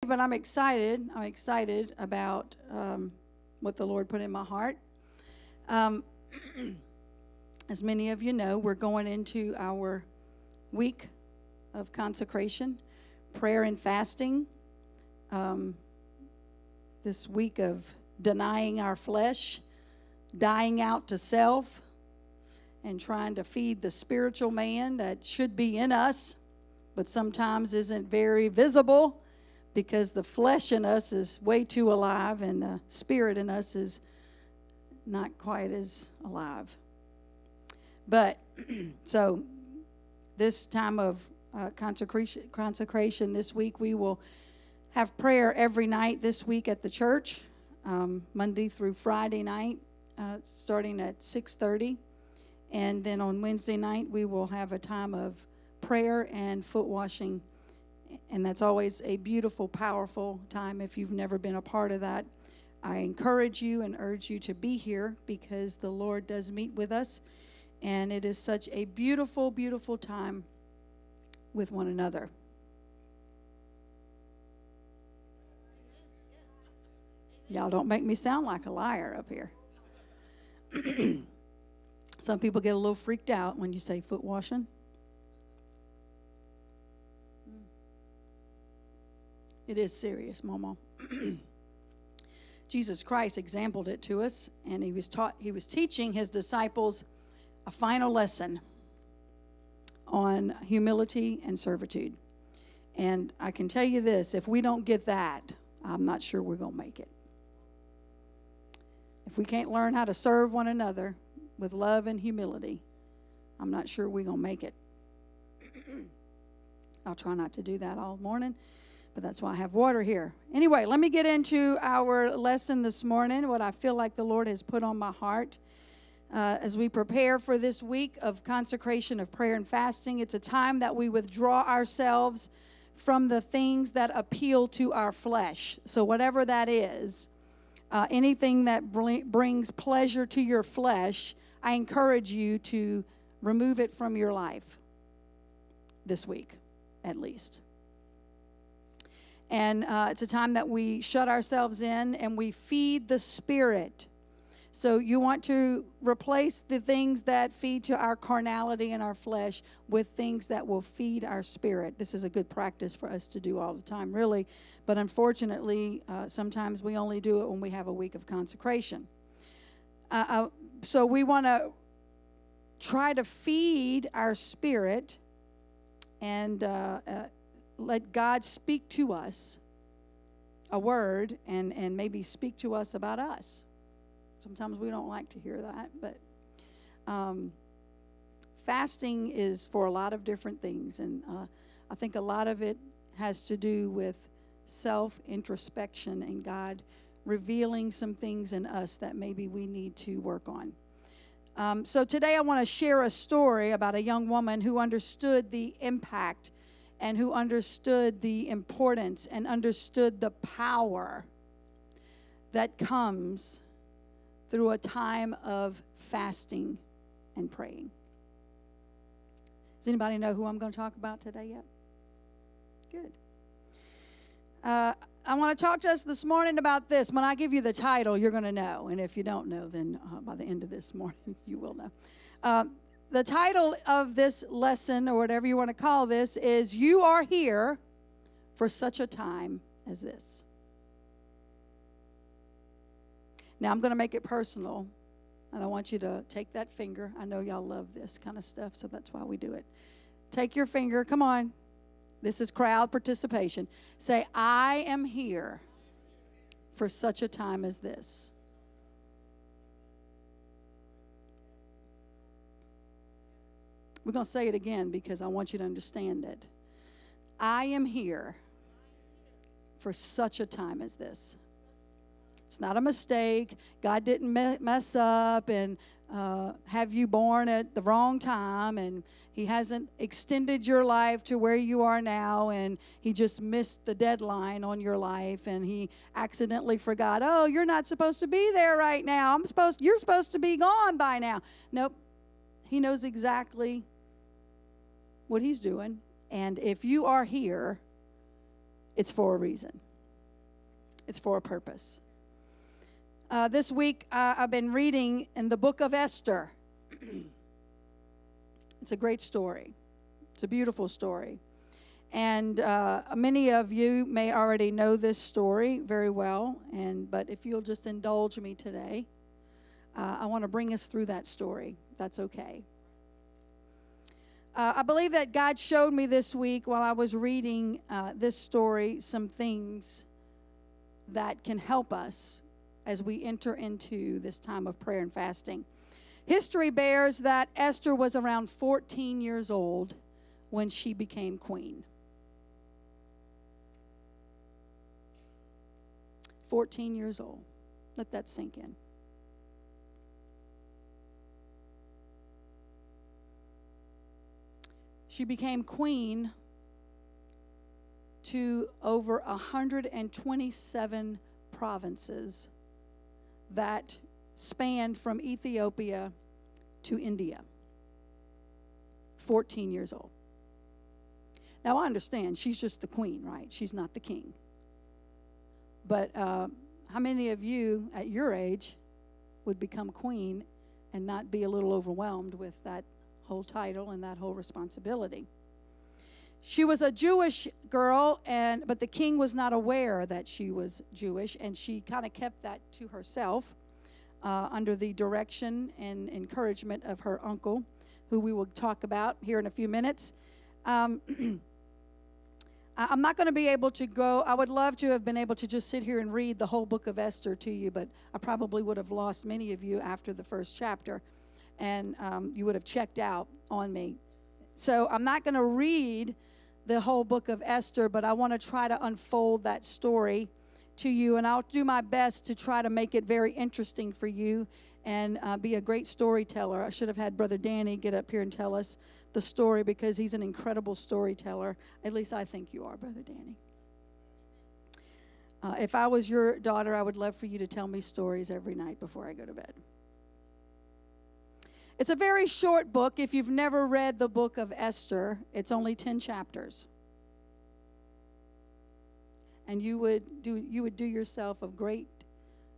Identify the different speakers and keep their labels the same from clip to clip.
Speaker 1: but I'm excited. I'm excited about what the Lord put in my heart. As many of you know, we're going into our week of consecration, prayer and fasting. This week of denying our flesh, dying out to self, and trying to feed the spiritual man that should be in us, but sometimes isn't very visible because the flesh in us is way too alive and the spirit in us is not quite as alive. But so this time of consecration this week, we will have prayer every night this week at the church, Monday through Friday night, starting at 6:30. And then on Wednesday night, we will have a time of prayer and foot washing. And that's always a beautiful, powerful time. If you've never been a part of that, I encourage you and urge you to be here because the Lord does meet with us. And it is such a beautiful, beautiful time with one another. Y'all don't make me sound like a liar up here. Some people get a little freaked out when you say foot washing. It is serious, Momo. Jesus Christ exampled it to us, and he was teaching his disciples a final lesson on humility and servitude. And I can tell you this, if we don't get that, I'm not sure we're going to make it. If we can't learn how to serve one another with love and humility, I'm not sure we're going to make it. I'll try not to do that all morning, but that's why I have water here. Anyway, let me get into our lesson this morning, what I feel like the Lord has put on my heart. As we prepare for this week of consecration of prayer and fasting, it's a time that we withdraw ourselves from the things that appeal to our flesh. So whatever that is, anything that brings pleasure to your flesh, I encourage you to remove it from your life this week, at least. And it's a time that we shut ourselves in and we feed the Spirit. So you want to replace the things that feed to our carnality and our flesh with things that will feed our spirit. This is a good practice for us to do all the time, really. But unfortunately, sometimes we only do it when we have a week of consecration. So we want to try to feed our spirit and let God speak to us a word and maybe speak to us about us. Sometimes we don't like to hear that, but fasting is for a lot of different things, and I think a lot of it has to do with self-introspection and God revealing some things in us that maybe we need to work on. So today I want to share a story about a young woman who understood the impact and who understood the importance and understood the power that comes through a time of fasting and praying. Does anybody know who I'm going to talk about today yet? Good. I want to talk to us this morning about this. When I give you the title, you're going to know. And if you don't know, then by the end of this morning, you will know. The title of this lesson, or whatever you want to call this, is You Are Here for Such a Time as This. Now, I'm going to make it personal, and I want you to take that finger. I know y'all love this kind of stuff, so that's why we do it. Take your finger. Come on. This is crowd participation. Say, I am here for such a time as this. We're going to say it again because I want you to understand it. I am here for such a time as this. It's not a mistake. God didn't mess up and have you born at the wrong time, and he hasn't extended your life to where you are now, and he just missed the deadline on your life, and he accidentally forgot, oh, you're not supposed to be there right now. You're supposed to be gone by now. Nope. He knows exactly what he's doing, and if you are here, it's for a reason. It's for a purpose. This week, I've been reading in the book of Esther. It's a great story. It's a beautiful story. And many of you may already know this story very well. But if you'll just indulge me today, I want to bring us through that story. That's okay. I believe that God showed me this week while I was reading this story some things that can help us as we enter into this time of prayer and fasting. History bears that Esther was around 14 years old when she became queen. 14 years old. Let that sink in. She became queen to over 127 provinces that spanned from Ethiopia to India. 14 years old. Now, I understand she's just the queen, right? She's not the king. But how many of you at your age would become queen and not be a little overwhelmed with that whole title and that whole responsibility? She was a Jewish girl, but the king was not aware that she was Jewish, and she kind of kept that to herself under the direction and encouragement of her uncle, who we will talk about here in a few minutes. I'm not going to be able to go. I would love to have been able to just sit here and read the whole book of Esther to you, but I probably would have lost many of you after the first chapter, and you would have checked out on me. So I'm not going to read the whole book of Esther, but I want to try to unfold that story to you, and I'll do my best to try to make it very interesting for you and be a great storyteller. I should have had Brother Danny get up here and tell us the story, because he's an incredible storyteller. At least I think you are, Brother Danny. If I was your daughter, I would love for you to tell me stories every night before I go to bed. It's a very short book. If you've never read the book of Esther, it's only 10 chapters. And you would do yourself of great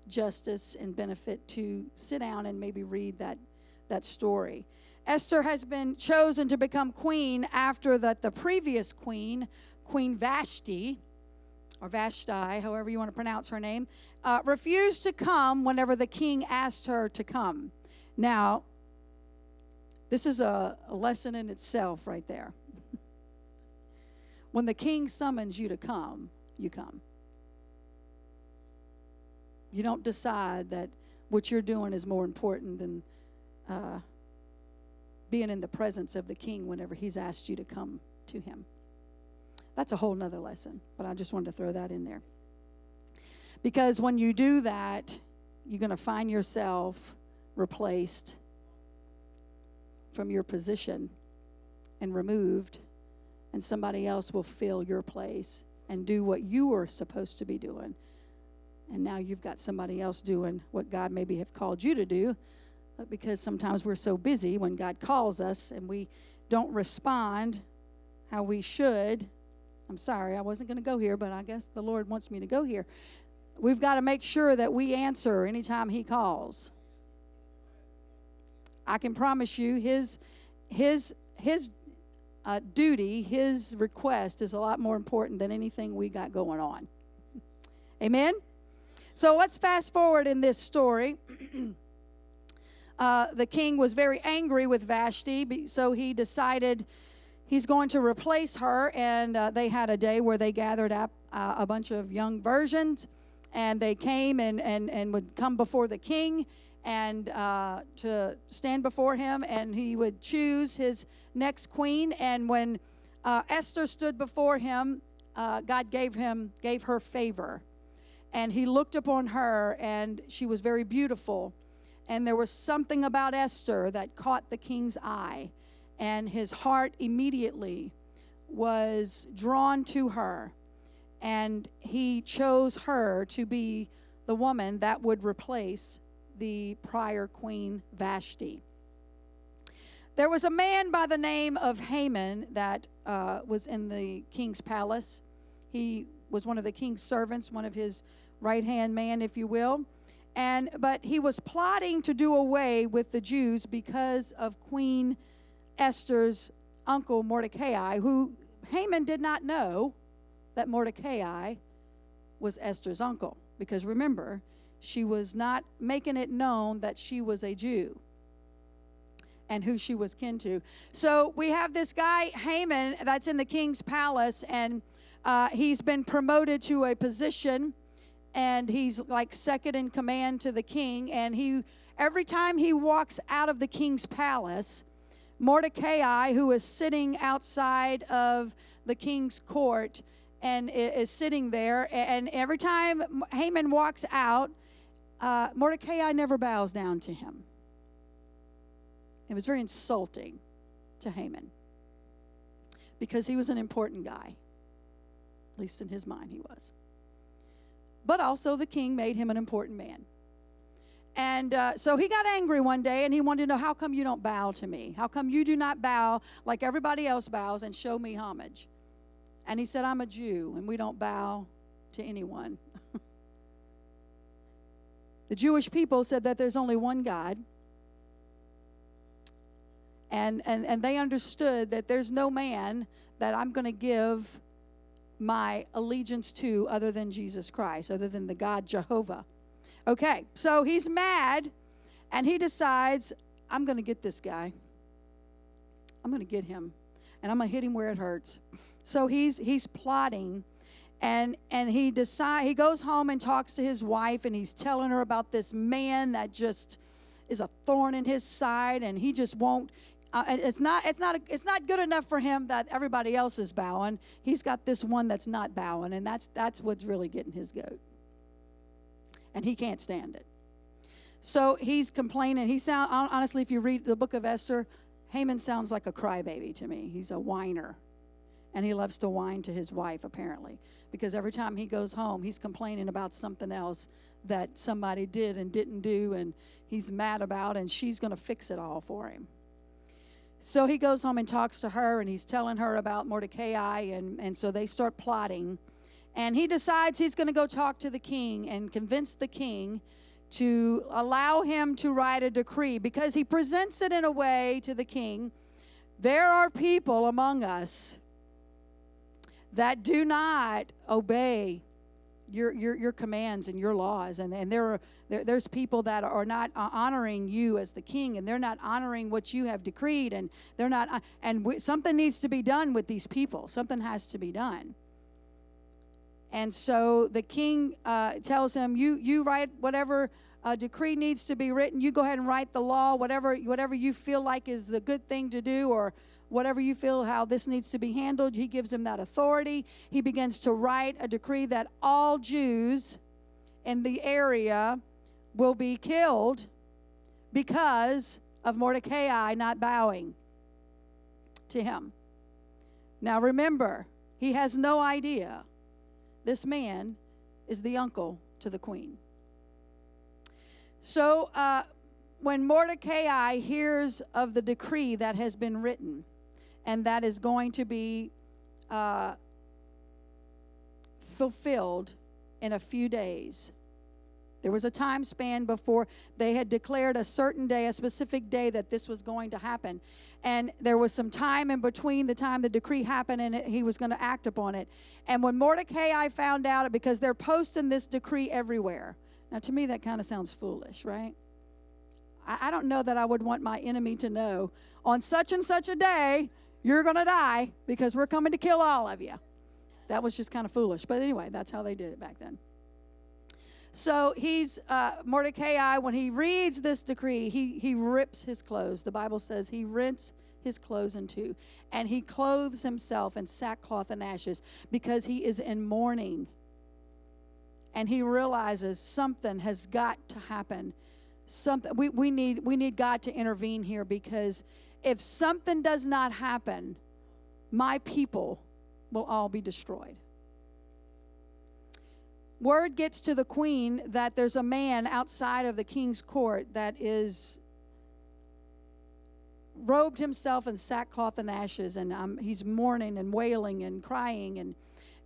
Speaker 1: justice and benefit to sit down and maybe read that story. Esther has been chosen to become queen after the previous queen, Queen Vashti, or Vashti, however you want to pronounce her name, refused to come whenever the king asked her to come. Now, this is a lesson in itself right there. When the king summons you to come, you come. You don't decide that what you're doing is more important than being in the presence of the king whenever he's asked you to come to him. That's a whole nother lesson, but I just wanted to throw that in there. Because when you do that, you're going to find yourself replaced from your position and removed, and somebody else will fill your place and do what you were supposed to be doing. And now you've got somebody else doing what God maybe have called you to do, but because sometimes we're so busy when God calls us and we don't respond how we should. I'm sorry, I wasn't going to go here, but I guess the Lord wants me to go here. We've got to make sure that we answer anytime he calls. I can promise you his duty, his request is a lot more important than anything we got going on. Amen? So let's fast forward in this story. The king was very angry with Vashti, so he decided he's going to replace her, and they had a day where they gathered up a bunch of young virgins, and they came and would come before the king and to stand before him, and he would choose his next queen. And when Esther stood before him, God gave her favor, and he looked upon her, and she was very beautiful, and there was something about Esther that caught the king's eye, and his heart immediately was drawn to her, and he chose her to be the woman that would replace the prior queen Vashti. There was a man by the name of Haman that was in the king's palace. He was one of the king's servants, one of his right-hand man, if you will. But he was plotting to do away with the Jews because of Queen Esther's uncle Mordecai, who Haman did not know that Mordecai was Esther's uncle. Because remember, she was not making it known that she was a Jew and who she was kin to. So we have this guy, Haman, that's in the king's palace, and he's been promoted to a position, and he's like second in command to the king. And every time he walks out of the king's palace, Mordecai, who is sitting outside of the king's court and is sitting there, and every time Haman walks out, Mordecai never bows down to him. It was very insulting to Haman because he was an important guy. At least in his mind he was. But also the king made him an important man. And so he got angry one day, and he wanted to know, how come you don't bow to me? How come you do not bow like everybody else bows and show me homage? And he said, I'm a Jew, and we don't bow to anyone. The Jewish people said that there's only one God. And they understood that there's no man that I'm going to give my allegiance to other than Jesus Christ, other than the God Jehovah. Okay, so he's mad, and he decides, I'm going to get this guy. I'm going to get him, and I'm going to hit him where it hurts. So he's plotting, and he goes home and talks to his wife, and he's telling her about this man that just is a thorn in his side, and he just won't. It's not good enough for him that everybody else is bowing. He's got this one that's not bowing, and that's what's really getting his goat. And he can't stand it. So he's complaining. Honestly, if you read the book of Esther, Haman sounds like a crybaby to me. He's a whiner, and he loves to whine to his wife, apparently, because every time he goes home, he's complaining about something else that somebody did and didn't do, and he's mad about, and she's going to fix it all for him. So he goes home and talks to her, and he's telling her about Mordecai, and so they start plotting. And he decides he's going to go talk to the king and convince the king to allow him to write a decree, because he presents it in a way to the king. There are people among us that do not obey your commands and your laws, and there's people that are not honoring you as the king, and they're not honoring what you have decreed, and they're not. Something needs to be done with these people. Something has to be done. And so the king tells him, you write whatever decree needs to be written. You go ahead and write the law, whatever you feel like is the good thing to do, or whatever you feel how this needs to be handled. He gives him that authority. He begins to write a decree that all Jews in the area will be killed because of Mordecai not bowing to him. Now remember, he has no idea this man is the uncle to the queen. So when Mordecai hears of the decree that has been written and that is going to be fulfilled in a few days, there was a time span before they had declared a certain day, a specific day, that this was going to happen. And there was some time in between the time the decree happened and he was going to act upon it. And when Mordecai found out it, because they're posting this decree everywhere. Now, to me, that kind of sounds foolish, right? I don't know that I would want my enemy to know, on such and such a day, you're going to die because we're coming to kill all of you. That was just kind of foolish. But anyway, that's how they did it back then. So Mordecai, when he reads this decree, he rips his clothes. The Bible says he rents his clothes in two, and he clothes himself in sackcloth and ashes because he is in mourning. And he realizes something has got to happen. We need God to intervene here, because if something does not happen, my people will all be destroyed. Word gets to the queen that there's a man outside of the king's court that is robed himself in sackcloth and ashes, and he's mourning and wailing and crying,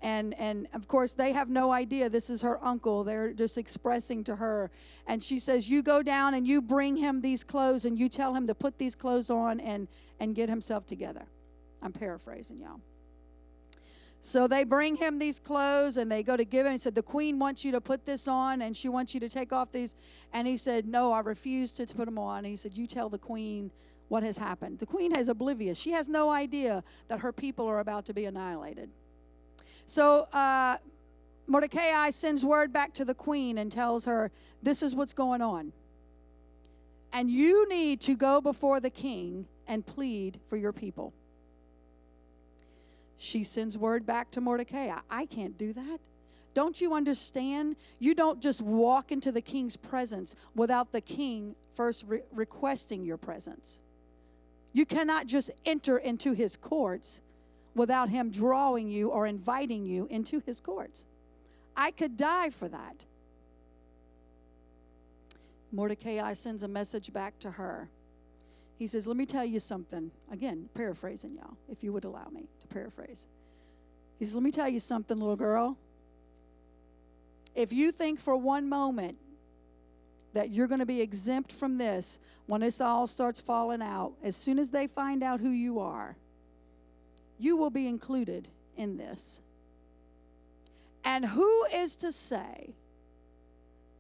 Speaker 1: And of course, they have no idea this is her uncle. They're just expressing to her. And she says, you go down and you bring him these clothes and you tell him to put these clothes on and get himself together. I'm paraphrasing, y'all. So they bring him these clothes and they go to give him. He said, the queen wants you to put this on and she wants you to take off these. And he said, no, I refuse to put them on. And he said, you tell the queen what has happened. The queen is oblivious. She has no idea that her people are about to be annihilated. So Mordecai sends word back to the queen and tells her, this is what's going on. And you need to go before the king and plead for your people. She sends word back to Mordecai. I can't do that. Don't you understand? You don't just walk into the king's presence without the king first requesting your presence. You cannot just enter into his courts without him drawing you or inviting you into his courts. I could die for that. Mordecai sends a message back to her. He says, let me tell you something. Again, paraphrasing, y'all, if you would allow me to paraphrase. He says, let me tell you something, little girl. If you think for one moment that you're going to be exempt from this when this all starts falling out, as soon as they find out who you are, you will be included in this. And who is to say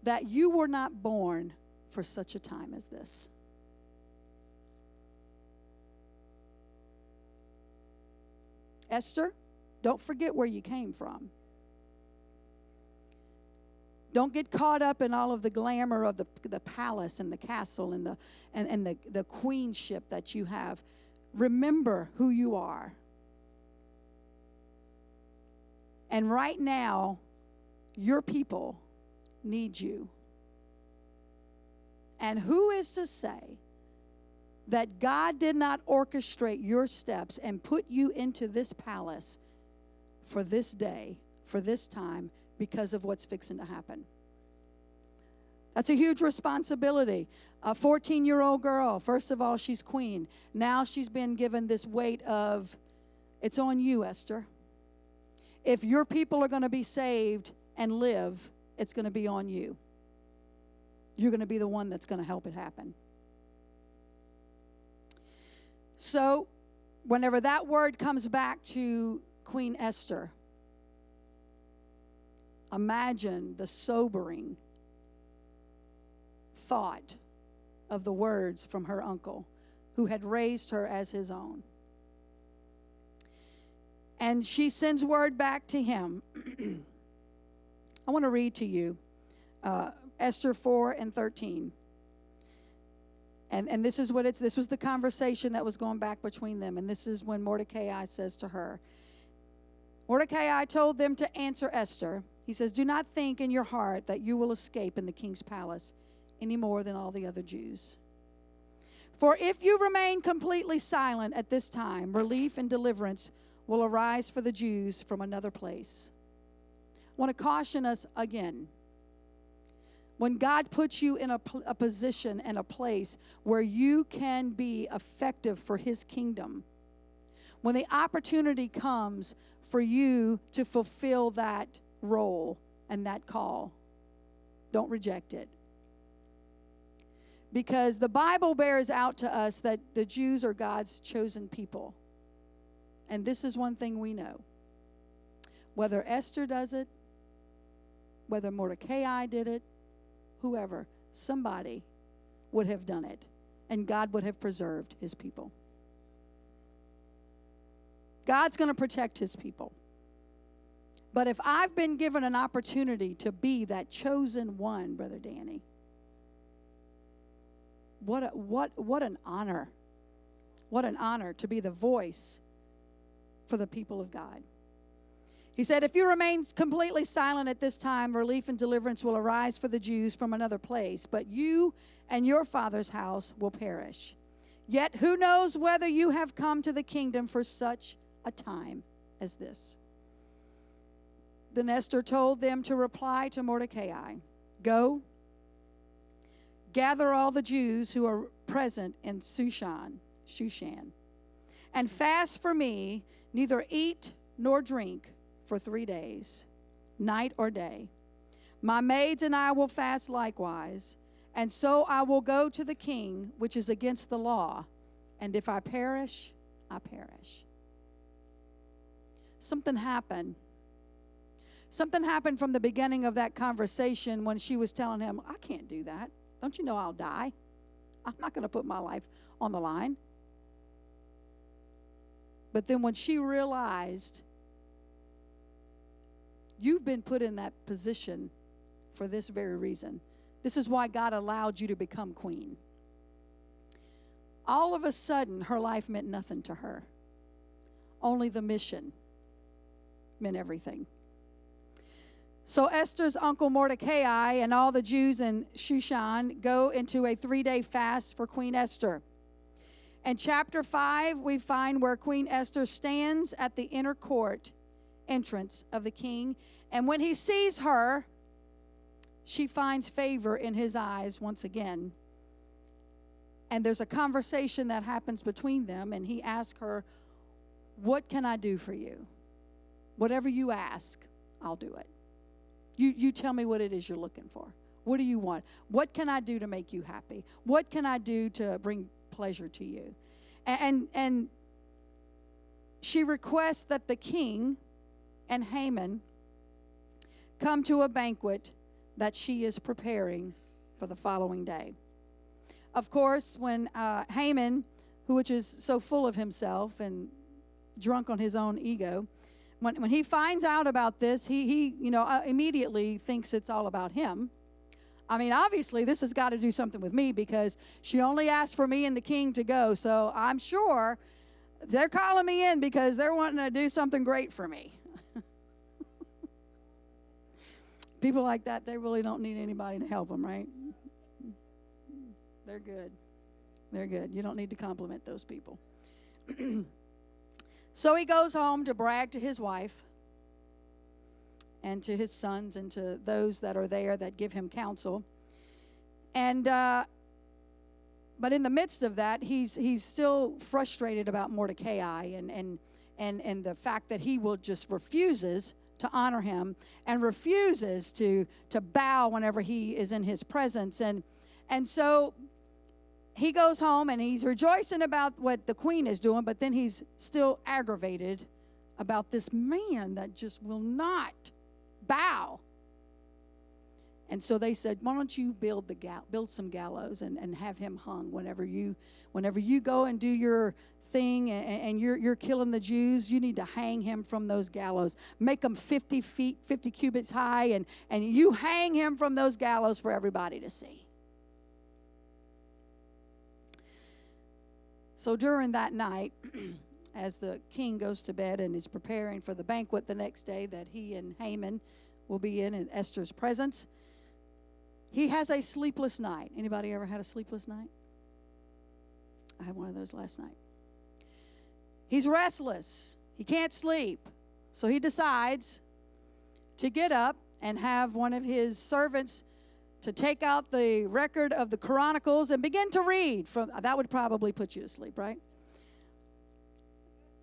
Speaker 1: that you were not born for such a time as this? Esther, don't forget where you came from. Don't get caught up in all of the glamour of the palace and the castle and the queenship that you have. Remember who you are. And right now, your people need you. And who is to say that God did not orchestrate your steps and put you into this palace for this day, for this time, because of what's fixing to happen? That's a huge responsibility. A 14-year-old girl, first of all, she's queen. Now she's been given this weight of, it's on you, Esther. If your people are going to be saved and live, it's going to be on you. You're going to be the one that's going to help it happen. So, whenever that word comes back to Queen Esther, imagine the sobering thought of the words from her uncle, who had raised her as his own. And she sends word back to him. I want to read to you Esther 4:13. And this is what this was the conversation that was going back between them. And this is when Mordecai says to her, Mordecai told them to answer Esther. He says, do not think in your heart that you will escape in the king's palace any more than all the other Jews. For if you remain completely silent at this time, relief and deliverance will arise for the Jews from another place. I want to caution us again. When God puts you in a position and a place where you can be effective for his kingdom, when the opportunity comes for you to fulfill that role and that call, don't reject it. Because the Bible bears out to us that the Jews are God's chosen people. And this is one thing we know. Whether Esther does it, whether Mordecai did it, whoever, somebody would have done it, and God would have preserved his people. God's going to protect his people. But if I've been given an opportunity to be that chosen one, Brother Danny, what an honor. What an honor to be the voice for the people of God. He said, if you remain completely silent at this time, relief and deliverance will arise for the Jews from another place, but you and your father's house will perish. Yet who knows whether you have come to the kingdom for such a time as this? Then Esther told them to reply to Mordecai, go, gather all the Jews who are present in Shushan, and fast for me, neither eat nor drink for 3 days, night or day. My maids and I will fast likewise, and so I will go to the king, which is against the law, and if I perish, I perish. Something happened. Something happened from the beginning of that conversation when she was telling him, I can't do that. Don't you know I'll die? I'm not going to put my life on the line. But then when she realized, you've been put in that position for this very reason. This is why God allowed you to become queen. All of a sudden, her life meant nothing to her. Only the mission meant everything. So Esther's uncle Mordecai and all the Jews in Shushan go into a 3-day fast for Queen Esther. In chapter 5, we find where Queen Esther stands at the inner court entrance of the king. And when he sees her, she finds favor in his eyes once again. And there's a conversation that happens between them, and he asks her, what can I do for you? Whatever you ask, I'll do it. You tell me what it is you're looking for. What do you want? What can I do to make you happy? What can I do to bring pleasure to you? And she requests that the king and Haman come to a banquet that she is preparing for the following day. Of course, when Haman, which is so full of himself and drunk on his own ego, when he finds out about this, he immediately thinks it's all about him. I mean, obviously, this has got to do something with me because she only asked for me and the king to go. So I'm sure they're calling me in because they're wanting to do something great for me. People like that, they really don't need anybody to help them, right? They're good. They're good. You don't need to compliment those people. So he goes home to brag to his wife and to his sons and to those that are there that give him counsel. And but in the midst of that, he's still frustrated about Mordecai and the fact that he just refuses to honor him and refuses to bow whenever he is in his presence. And so he goes home and he's rejoicing about what the queen is doing, but then he's still aggravated about this man that just will not bow. And so they said, why don't you build some gallows and have him hung whenever you go and do your thing and you're killing the Jews, you need to hang him from those gallows. Make them 50 feet, 50 cubits high, and you hang him from those gallows for everybody to see. So during that night, as the king goes to bed and is preparing for the banquet the next day that he and Haman will be in Esther's presence, he has a sleepless night. Anybody ever had a sleepless night? I had one of those last night. He's restless. He can't sleep. So he decides to get up and have one of his servants to take out the record of the Chronicles and begin to read. That would probably put you to sleep, right?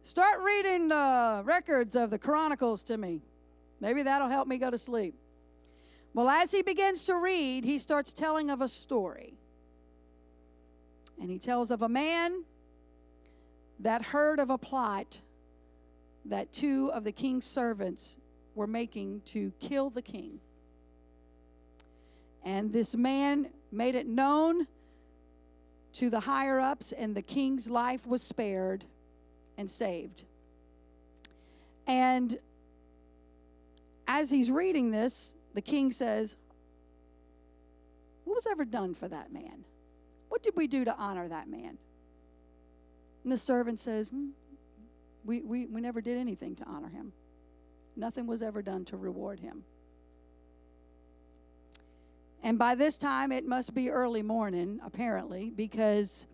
Speaker 1: Start reading the records of the Chronicles to me. Maybe that'll help me go to sleep. Well, as he begins to read, he starts telling of a story. And he tells of a man that heard of a plot that 2 of the king's servants were making to kill the king. And this man made it known to the higher-ups, and the king's life was spared and saved. And as he's reading this, the king says, what was ever done for that man? What did we do to honor that man? And the servant says, we never did anything to honor him. Nothing was ever done to reward him. And by this time, it must be early morning, apparently, because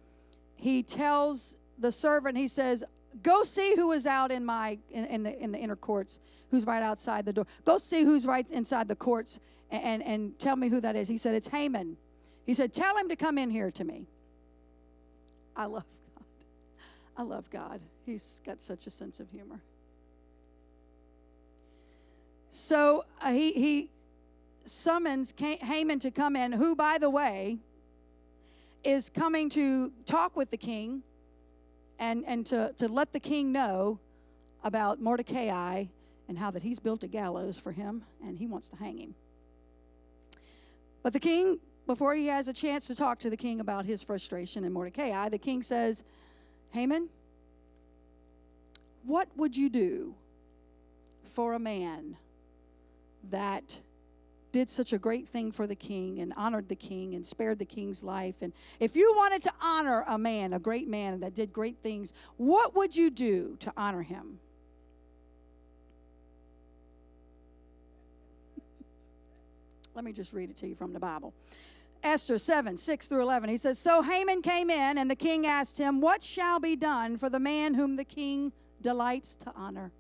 Speaker 1: he tells the servant, he says, go see who is out in the inner courts, who's right outside the door. Go see who's right inside the courts and tell me who that is. He said, it's Haman. He said, tell him to come in here to me. I love God. I love God. He's got such a sense of humor. So he summons Haman to come in, who, by the way, is coming to talk with the king and to let the king know about Mordecai and how that he's built a gallows for him and he wants to hang him. But the king, before he has a chance to talk to the king about his frustration and Mordecai, the king says, Haman, what would you do for a man that did such a great thing for the king and honored the king and spared the king's life? And if you wanted to honor a man, a great man that did great things, what would you do to honor him? Let me just read it to you from the Bible. Esther 7, 6 through 11. He says, So Haman came in, and the king asked him, What shall be done for the man whom the king delights to honor?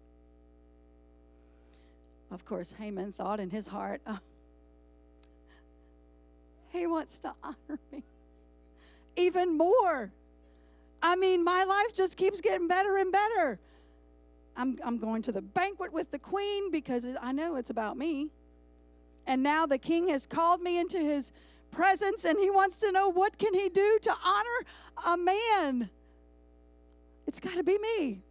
Speaker 1: Of course, Haman thought in his heart, he wants to honor me even more. I mean, my life just keeps getting better and better. I'm going to the banquet with the queen because I know it's about me. And now the king has called me into his presence, and he wants to know what can he do to honor a man. It's got to be me,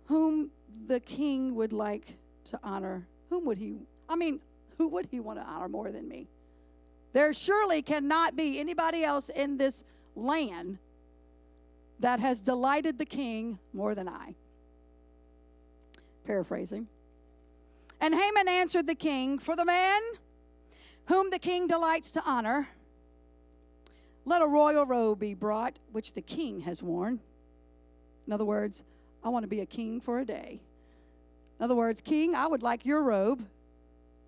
Speaker 1: whom the king would like to honor. Who would he want to honor more than me? There surely cannot be anybody else in this land that has delighted the king more than I. Paraphrasing. And Haman answered the king, For the man whom the king delights to honor, let a royal robe be brought, which the king has worn. In other words, I want to be a king for a day. In other words, king, I would like your robe.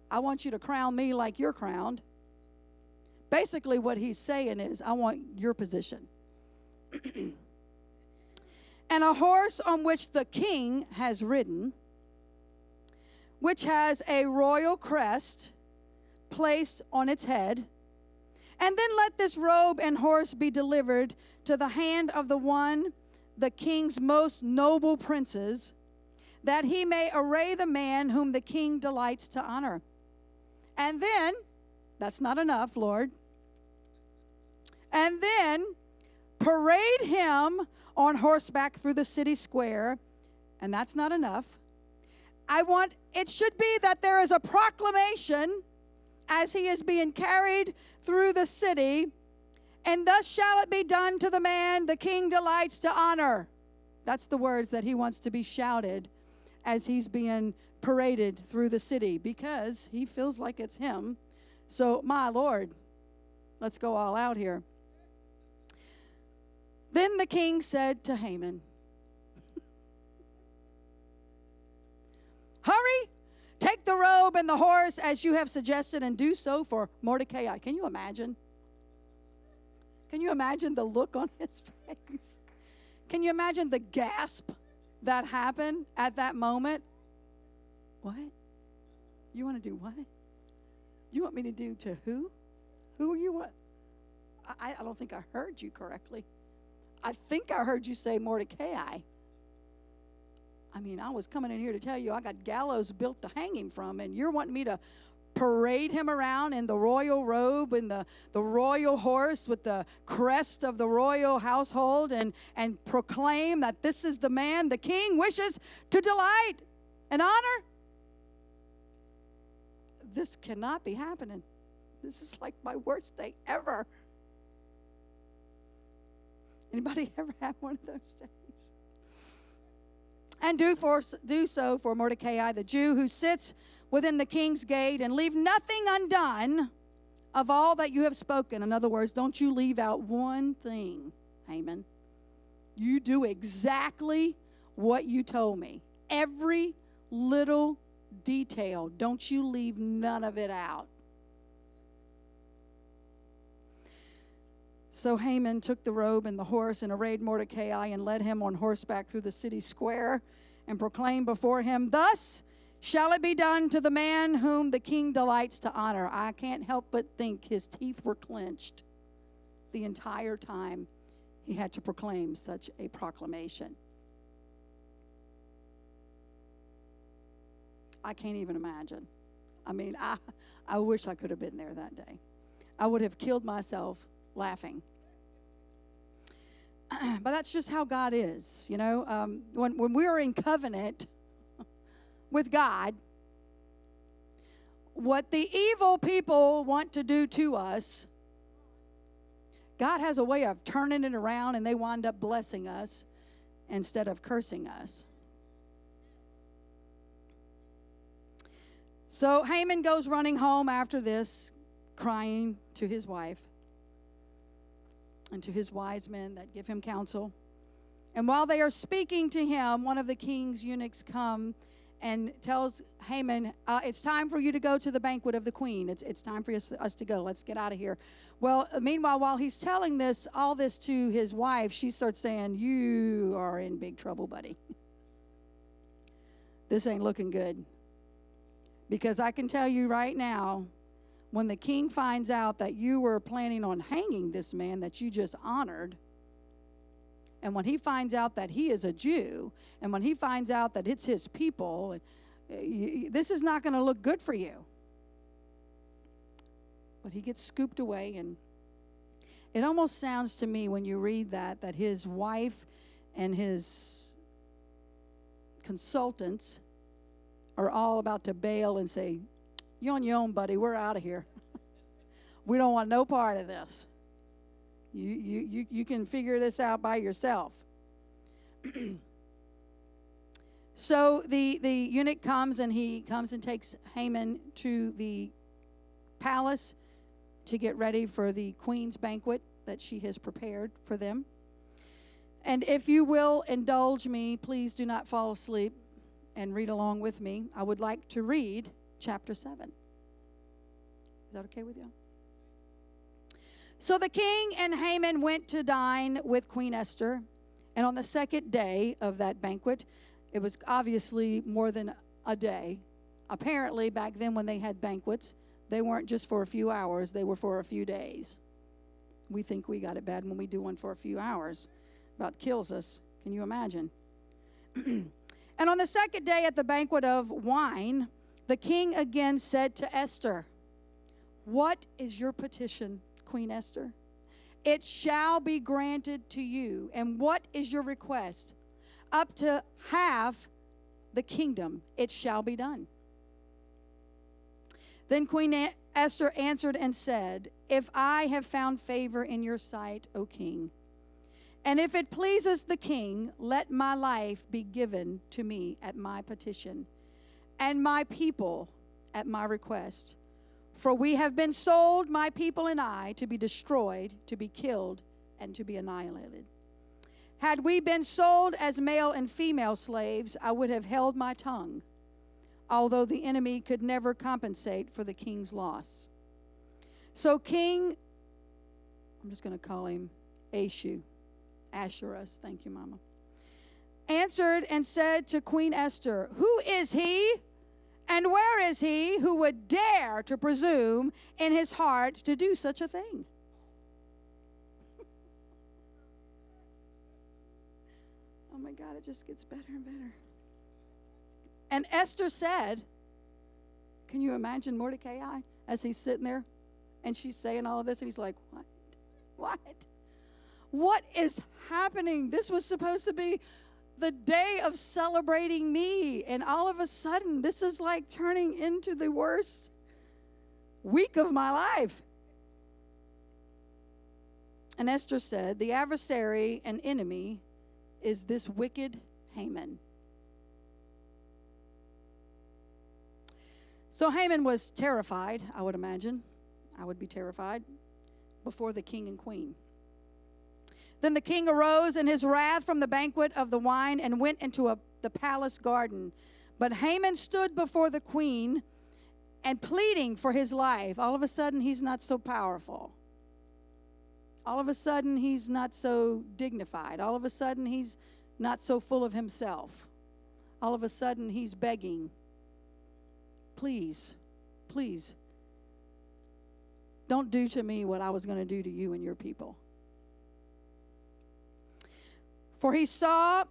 Speaker 1: I want you to crown me like you're crowned. Basically, what he's saying is, I want your position. And a horse on which the king has ridden, which has a royal crest placed on its head. And then let this robe and horse be delivered to the hand of the king's most noble princes, that he may array the man whom the king delights to honor. And then, that's not enough, Lord. And then parade him on horseback through the city square. And that's not enough. It should be that there is a proclamation as he is being carried through the city, and thus shall it be done to the man the king delights to honor. That's the words that he wants to be shouted as he's being paraded through the city, because he feels like it's him. So, my Lord, let's go all out here. Then the king said to Haman, Hurry, take the robe and the horse as you have suggested, and do so for Mordecai. Can you imagine? Can you imagine the look on his face? Can you imagine the gasp that happened at that moment? What? You want to do what? You want me to do to who? Who are you? What? I don't think I heard you correctly. I think I heard you say Mordecai. I mean, I was coming in here to tell you I got gallows built to hang him from, and you're wanting me to parade him around in the royal robe and the royal horse with the crest of the royal household and proclaim that this is the man the king wishes to delight and honor? This cannot be happening. This is like my worst day ever. Anybody ever have one of those days? And do so for Mordecai, the Jew, who sits within the king's gate, and leave nothing undone of all that you have spoken. In other words, don't you leave out one thing, Haman. You do exactly what you told me. Every little detail. Don't you leave none of it out. So Haman took the robe and the horse and arrayed Mordecai and led him on horseback through the city square and proclaimed before him, Thus shall it be done to the man whom the king delights to honor. I can't help but think his teeth were clenched the entire time he had to proclaim such a proclamation. I can't even imagine. I mean, I wish I could have been there that day. I would have killed myself laughing. But that's just how God is, you know. When we are in covenant with God, what the evil people want to do to us, God has a way of turning it around, and they wind up blessing us instead of cursing us. So Haman goes running home after this, crying to his wife and to his wise men that give him counsel. And while they are speaking to him, one of the king's eunuchs come and tells Haman, it's time for you to go to the banquet of the queen. It's time for us to go. Let's get out of here. Well, meanwhile, while he's telling all this to his wife, she starts saying, you are in big trouble, buddy. This ain't looking good. Because I can tell you right now, when the king finds out that you were planning on hanging this man that you just honored, and when he finds out that he is a Jew, and when he finds out that it's his people, this is not going to look good for you. But he gets scooped away, and it almost sounds to me when you read that his wife and his consultants are all about to bail and say, you're on your own, buddy. We're out of here. We don't want no part of this. You can figure this out by yourself. So the eunuch comes, and he comes and takes Haman to the palace to get ready for the queen's banquet that she has prepared for them. And if you will indulge me, please do not fall asleep and read along with me. I would like to read chapter 7. Is that okay with you? So the king and Haman went to dine with Queen Esther, and on the second day of that banquet, it was obviously more than a day. Apparently, back then when they had banquets, they weren't just for a few hours, they were for a few days. We think we got it bad when we do one for a few hours. About kills us. Can you imagine? And on the second day at the banquet of wine, the king again said to Esther, what is your petition, Queen Esther? It shall be granted to you. And what is your request? Up to half the kingdom, it shall be done. Then Queen Esther answered and said, if I have found favor in your sight, O king, and if it pleases the king, let my life be given to me at my petition, and my people at my request. For we have been sold, my people and I, to be destroyed, to be killed, and to be annihilated. Had we been sold as male and female slaves, I would have held my tongue, although the enemy could never compensate for the king's loss. So King, I'm just going to call him Ahasuerus, thank you, Mama, answered and said to Queen Esther, who is he and where is he who would dare to presume in his heart to do such a thing? Oh my God, it just gets better and better. And Esther said, can you imagine Mordecai as he's sitting there and she's saying all of this and he's like, what? What is happening? This was supposed to be the day of celebrating me, and all of a sudden this is like turning into the worst week of my life. And Esther said, the adversary and enemy is this wicked Haman. So Haman was terrified, I would imagine. I would be terrified before the king and queen. Then the king arose in his wrath from the banquet of the wine and went into the palace garden. But Haman stood before the queen and pleading for his life. All of a sudden, he's not so powerful. All of a sudden, he's not so dignified. All of a sudden, he's not so full of himself. All of a sudden, he's begging, please, please, don't do to me what I was going to do to you and your people. For he saw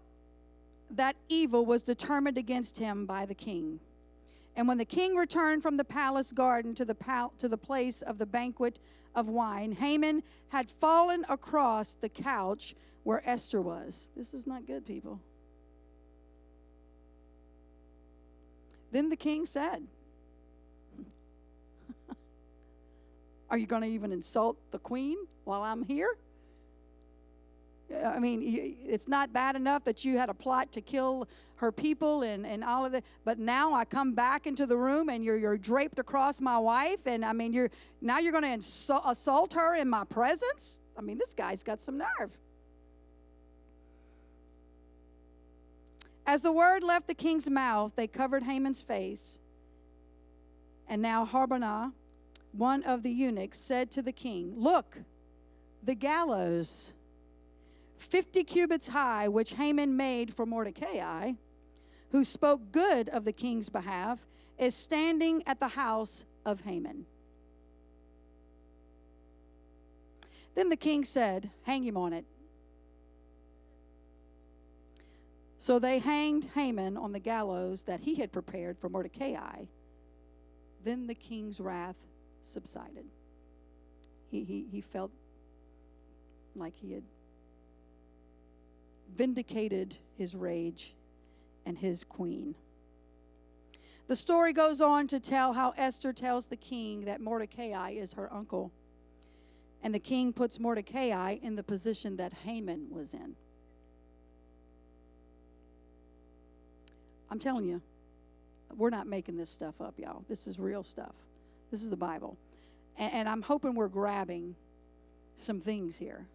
Speaker 1: that evil was determined against him by the king. And when the king returned from the palace garden to the place of the banquet of wine, Haman had fallen across the couch where Esther was. This is not good, people. Then the king said, are you going to even insult the queen while I'm here? I mean, it's not bad enough that you had a plot to kill her people and all of that, but now I come back into the room and you're draped across my wife, and I mean, you're going to assault her in my presence? I mean, this guy's got some nerve. As the word left the king's mouth, they covered Haman's face. And now Harbonah, one of the eunuchs, said to the king, look, the gallows 50 cubits high, which Haman made for Mordecai, who spoke good of the king's behalf, is standing at the house of Haman. Then the king said, hang him on it. So they hanged Haman on the gallows that he had prepared for Mordecai. Then the king's wrath subsided. He felt like he had vindicated his rage and his queen. The story goes on to tell how Esther tells the king that Mordecai is her uncle. And the king puts Mordecai in the position that Haman was in. I'm telling you, we're not making this stuff up, y'all. This is real stuff. This is the Bible. And I'm hoping we're grabbing some things here.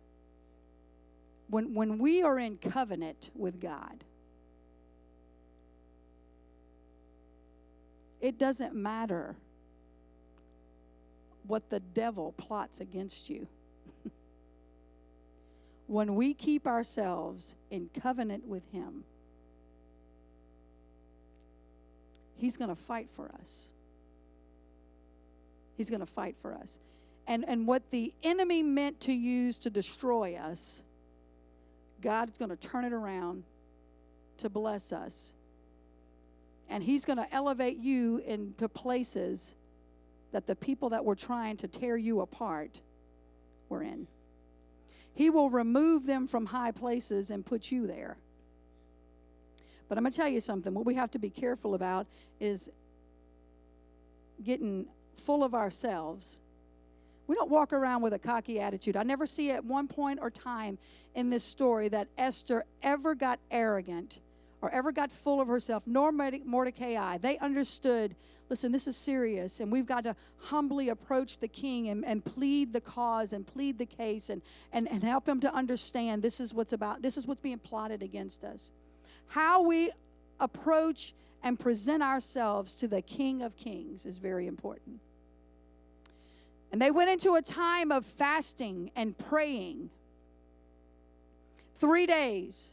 Speaker 1: When we are in covenant with God, it doesn't matter what the devil plots against you. When we keep ourselves in covenant with him, he's going to fight for us. He's going to fight for us. And what the enemy meant to use to destroy us, God's going to turn it around to bless us. And he's going to elevate you into places that the people that were trying to tear you apart were in. He will remove them from high places and put you there. But I'm going to tell you something. What we have to be careful about is getting full of ourselves. We don't walk around with a cocky attitude. I never see at one point or time in this story that Esther ever got arrogant or ever got full of herself, nor Mordecai. They understood, listen, this is serious, and we've got to humbly approach the king and plead the cause and plead the case and help him to understand this is what's being plotted against us. How we approach and present ourselves to the King of Kings is very important. And they went into a time of fasting and praying. 3 days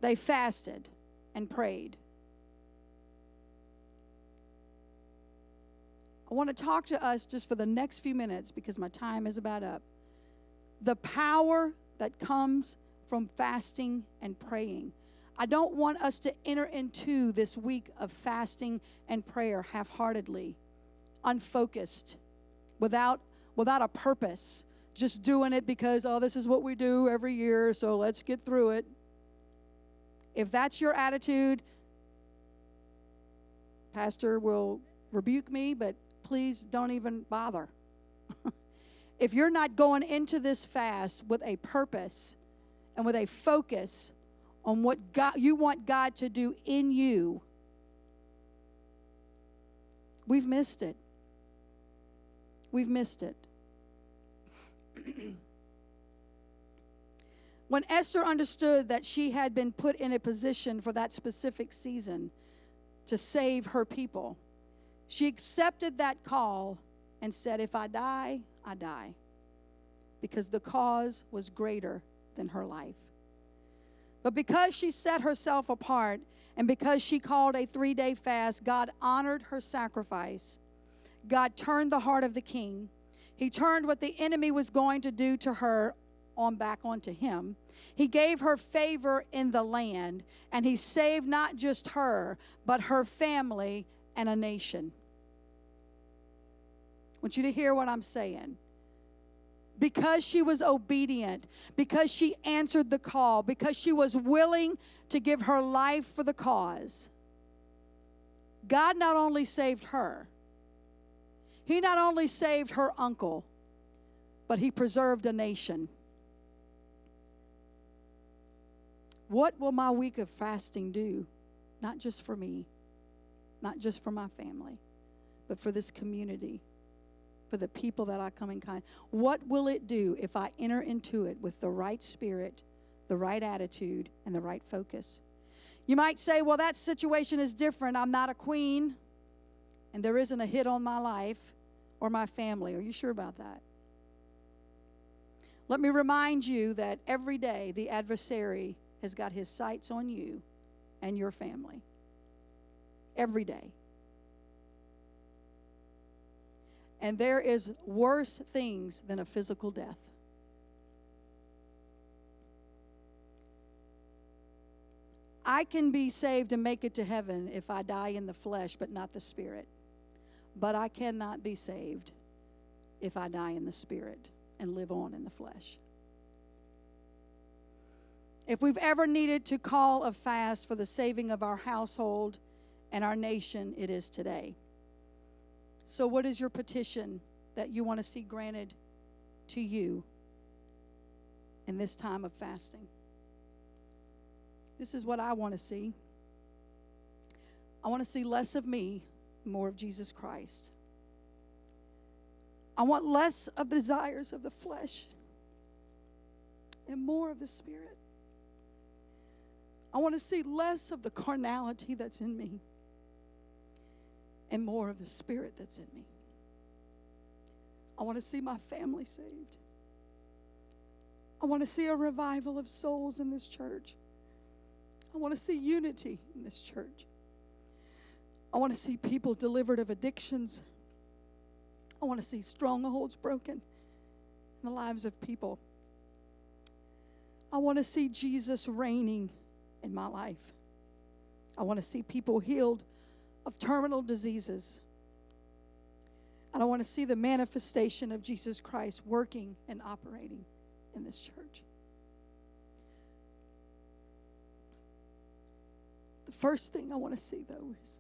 Speaker 1: they fasted and prayed. I want to talk to us just for the next few minutes because my time is about up. The power that comes from fasting and praying. I don't want us to enter into this week of fasting and prayer half-heartedly, unfocused, without a purpose, just doing it because, this is what we do every year, so let's get through it. If that's your attitude, Pastor will rebuke me, but please don't even bother. If you're not going into this fast with a purpose and with a focus on what God, you want God to do in you, we've missed it. We've missed it. When Esther understood that she had been put in a position for that specific season to save her people, she accepted that call and said, if I die, I die. Because the cause was greater than her life. But because she set herself apart and because she called a 3-day fast, God honored her sacrifice. God turned the heart of the king. He turned what the enemy was going to do to her back onto him. He gave her favor in the land, and he saved not just her, but her family and a nation. I want you to hear what I'm saying. Because she was obedient, because she answered the call, because she was willing to give her life for the cause, God not only saved her, He not only saved her uncle, but He preserved a nation. What will my week of fasting do? Not just for me, not just for my family, but for this community, for the people that I come in contact. What will it do if I enter into it with the right spirit, the right attitude, and the right focus? You might say, well, that situation is different. I'm not a queen, and there isn't a hit on my life or my family. Are you sure about that? Let me remind you that every day the adversary has got his sights on you and your family. Every day. And there is worse things than a physical death. I can be saved and make it to heaven if I die in the flesh, but not the spirit. But I cannot be saved if I die in the spirit and live on in the flesh. If we've ever needed to call a fast for the saving of our household and our nation, it is today. So what is your petition that you want to see granted to you in this time of fasting? This is what I want to see. I want to see less of me, more of Jesus Christ. I want less of the desires of the flesh and more of the Spirit. I want to see less of the carnality that's in me and more of the Spirit that's in me. I want to see my family saved. I want to see a revival of souls in this church. I want to see unity in this church. I want to see people delivered of addictions. I want to see strongholds broken in the lives of people. I want to see Jesus reigning in my life. I want to see people healed of terminal diseases. And I want to see the manifestation of Jesus Christ working and operating in this church. The first thing I want to see, though, is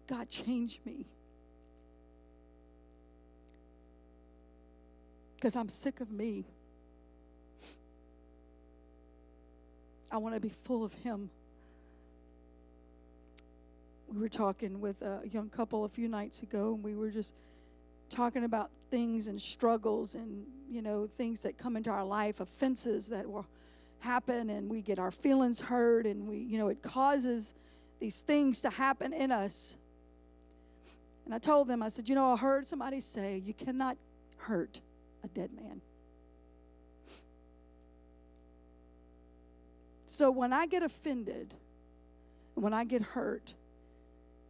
Speaker 1: God change me. Because I'm sick of me. I want to be full of Him. We were talking with a young couple a few nights ago, and we were just talking about things and struggles and, things that come into our life, offenses that will happen, and we get our feelings hurt, and it causes these things to happen in us. And I told them, I said, I heard somebody say, you cannot hurt a dead man. So when I get offended, when I get hurt,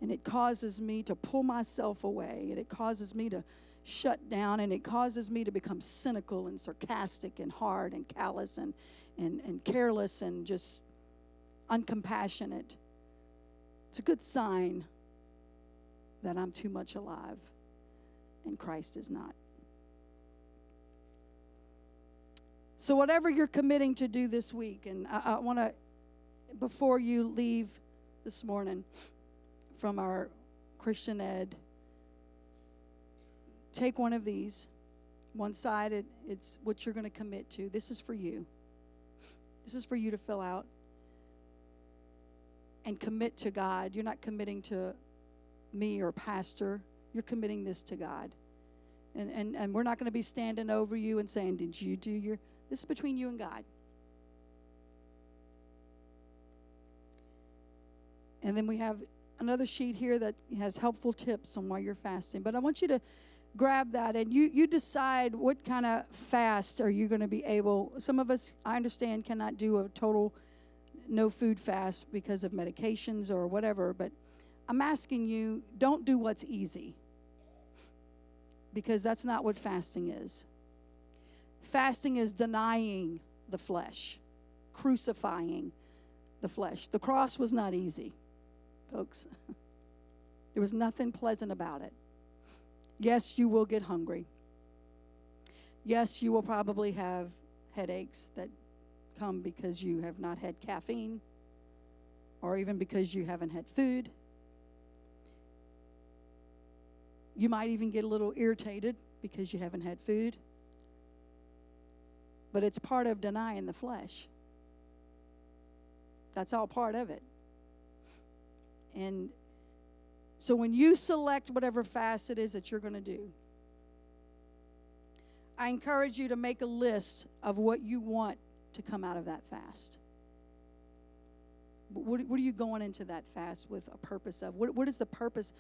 Speaker 1: and it causes me to pull myself away, and it causes me to shut down, and it causes me to become cynical and sarcastic and hard and callous and careless and just uncompassionate, it's a good sign that I'm too much alive and Christ is not. So whatever you're committing to do this week, and I want to, before you leave this morning from our Christian Ed, take one of these. One side, it's what you're going to commit to. This is for you. This is for you to fill out and commit to God. You're not committing to me or pastor. You're committing this to God. And we're not going to be standing over you and saying, did you do your... This is between you and God. And then we have another sheet here that has helpful tips on why you're fasting. But I want you to grab that and you decide what kind of fast are you going to be able. Some of us, I understand, cannot do a total no food fast because of medications or whatever. But I'm asking you, don't do what's easy, because that's not what fasting is. Fasting is denying the flesh, crucifying the flesh. The cross was not easy, folks. There was nothing pleasant about it. Yes, you will get hungry. Yes, you will probably have headaches that come because you have not had caffeine, or even because you haven't had food. You might even get a little irritated because you haven't had food. But it's part of denying the flesh. That's all part of it. And so when you select whatever fast it is that you're going to do, I encourage you to make a list of what you want to come out of that fast. What are you going into that fast with a purpose of? What is the purpose?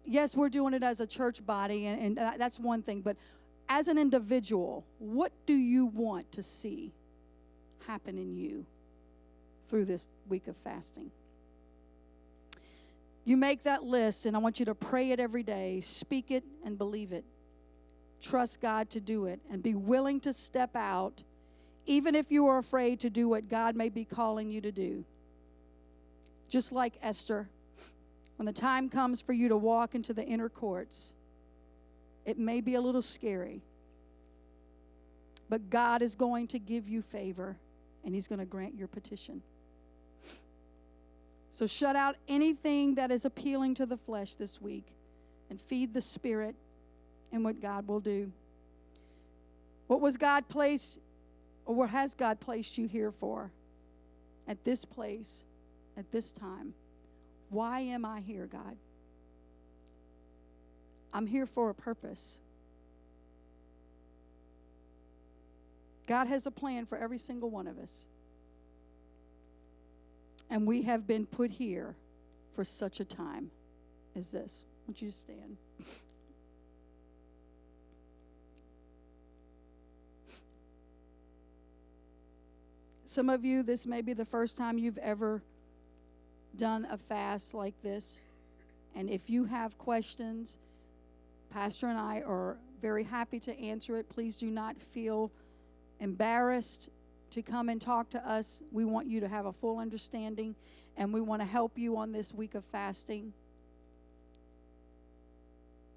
Speaker 1: Yes, we're doing it as a church body, and that's one thing. But as an individual, what do you want to see happen in you through this week of fasting? You make that list, and I want you to pray it every day. Speak it and believe it. Trust God to do it, and be willing to step out, even if you are afraid to do what God may be calling you to do. Just like Esther, when the time comes for you to walk into the inner courts, it may be a little scary, but God is going to give you favor, and He's going to grant your petition. So shut out anything that is appealing to the flesh this week, and feed the Spirit and what God will do. What was God placed, or what has God placed you here for? At this place, at this time. Why am I here, God? I'm here for a purpose. God has a plan for every single one of us. And we have been put here for such a time as this. I want you to stand. Some of you, this may be the first time you've ever done a fast like this. And if you have questions, Pastor and I are very happy to answer it. Please do not feel embarrassed to come and talk to us. We want you to have a full understanding, and we want to help you on this week of fasting.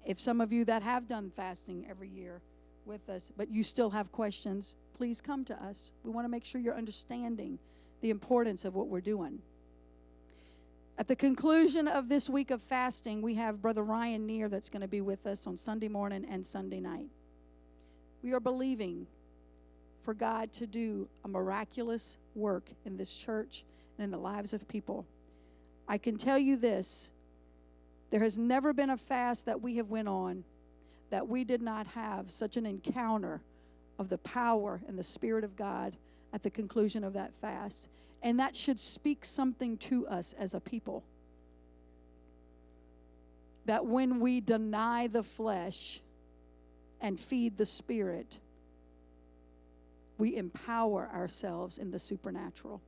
Speaker 1: If some of you that have done fasting every year with us, but you still have questions, please come to us. We want to make sure you're understanding the importance of what we're doing. At the conclusion of this week of fasting, we have Brother Ryan Neer that's going to be with us on Sunday morning and Sunday night. We are believing for God to do a miraculous work in this church and in the lives of people. I can tell you this, there has never been a fast that we have went on that we did not have such an encounter of the power and the Spirit of God at the conclusion of that fast. And that should speak something to us as a people. That when we deny the flesh and feed the Spirit, we empower ourselves in the supernatural.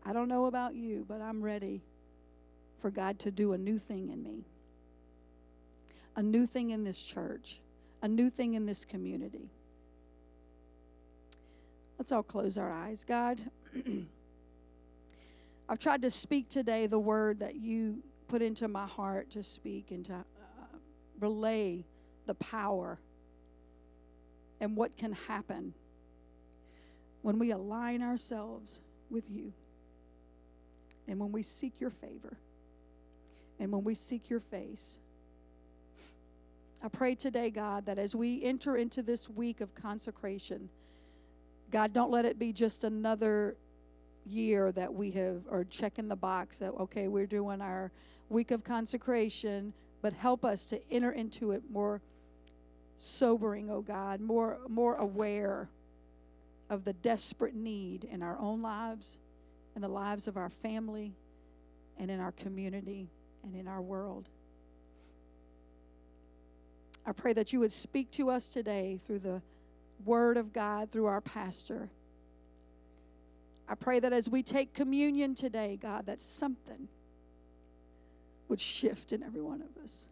Speaker 1: I don't know about you, but I'm ready for God to do a new thing in me. A new thing in this church. A new thing in this community. Let's all close our eyes. God, I've tried to speak today the word that you put into my heart to speak and to relay the power and what can happen when we align ourselves with you, and when we seek your favor, and when we seek your face. I pray today, God, that as we enter into this week of consecration, God, don't let it be just another year that we have, or checking the box that, okay, we're doing our week of consecration, but help us to enter into it more sobering, oh God, more aware of the desperate need in our own lives, in the lives of our family, and in our community, and in our world. I pray that you would speak to us today through the Word of God, through our pastor. I pray that as we take communion today, God, that something would shift in every one of us.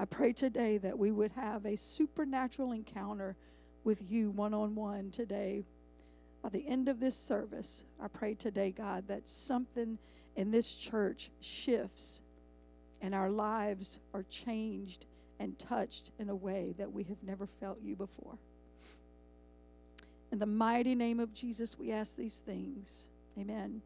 Speaker 1: I pray today that we would have a supernatural encounter with you one-on-one today, by the end of this service, I pray today, God, that something in this church shifts and our lives are changed and touched in a way that we have never felt you before. In the mighty name of Jesus, we ask these things. Amen.